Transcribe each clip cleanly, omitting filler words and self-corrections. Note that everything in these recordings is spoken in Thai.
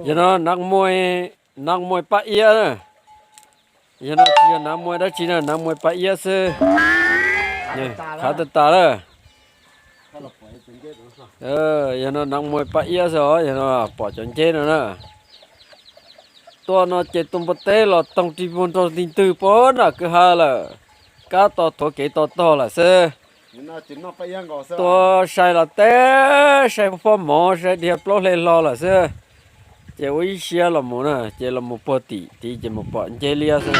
giờ nóนักมวยปะเอียนะgiờ nó chỉ làนักมวยđó chỉ làนักมวยปะเอียsư khá tự tả đó giờ nóนักมวยปะเอียrồi giờ nó bỏ chọn chết rồi nèตัวnó chết tung bát tê là tông chỉ muốn cho tin từ bố là cứ ha là cá to thổ kế to là sưตัวใส่ละเต้ใส่พอหมอใส่เดียบโลเลยรอละเสือเจ้าวิเชียละหมูนะเจ้าละหมูปกติที่จะมาปอนเจเลียซะ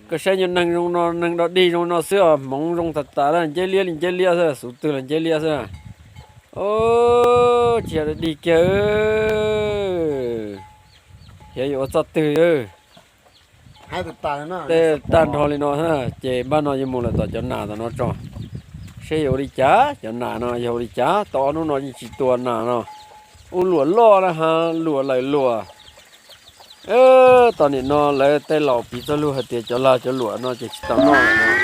ก็ใช้ยนนั่งลงนอนนั่งดอดีลงนอนเสือมองลงตัดตาแล้วเจเลียซะสุดตื่นเจเลียซะโอ้เจ้าดีเก๋เฮ้ยอยู่จัดตื่นให้ติดตาเนาะแต่ตันทอลินอฮะเจ้บ้านนอนยังมูละต่อจนหนาต่อนอจ่อใช่อยู่ดิจ้าจนหนาเนาะอยู่ดิจ้าตอนนู้นนอนยี่ตัวหนาเนาะอู้หลวนล่อนะฮะหลวนไหลหลวนตอนนี้นอนเลยแต่เราปีจะรู้เหตุจะลาจะหลวนนอนจะตั้งนอนเนาะ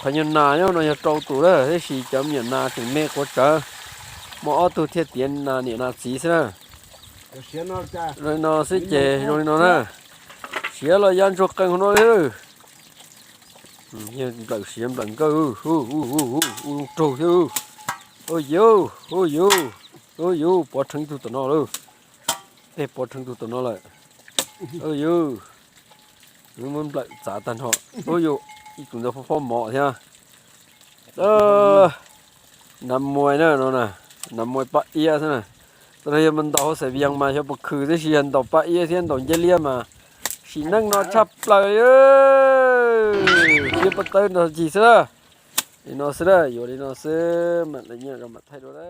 ขยันหนาเนี่ยนอนจะโตตัวเลยให้สีจำอย่างนาถึงเมฆก็จะมอตัวเทียเตียนนาเนี่ยนาสีซะrồi nó sẽ chè rồi nó nè xía là gian chuột căng nó đấy như lần xiêm lần cơ trâu chứ ôi yo bỏ trứng tụt nó luôn để bỏ trứng tụt nó lại ôi yo nó muốn lại trả tiền họ ôi yo chúng ta phải mỏ nha nằm mồi nữa nó nè nằm mồi bát ia thế nàyตอนนี้มันต่อเสียงมาชอบคือที่เชียนต่อไปเชียนต่อเจเลียมาสีนั่งนอนชับเลยเชียปเตอร์นอนจีเสือดีนอนเสืออยู่ดีนอนเสือมันอะไรเงี้ยก็มาไทยดูแล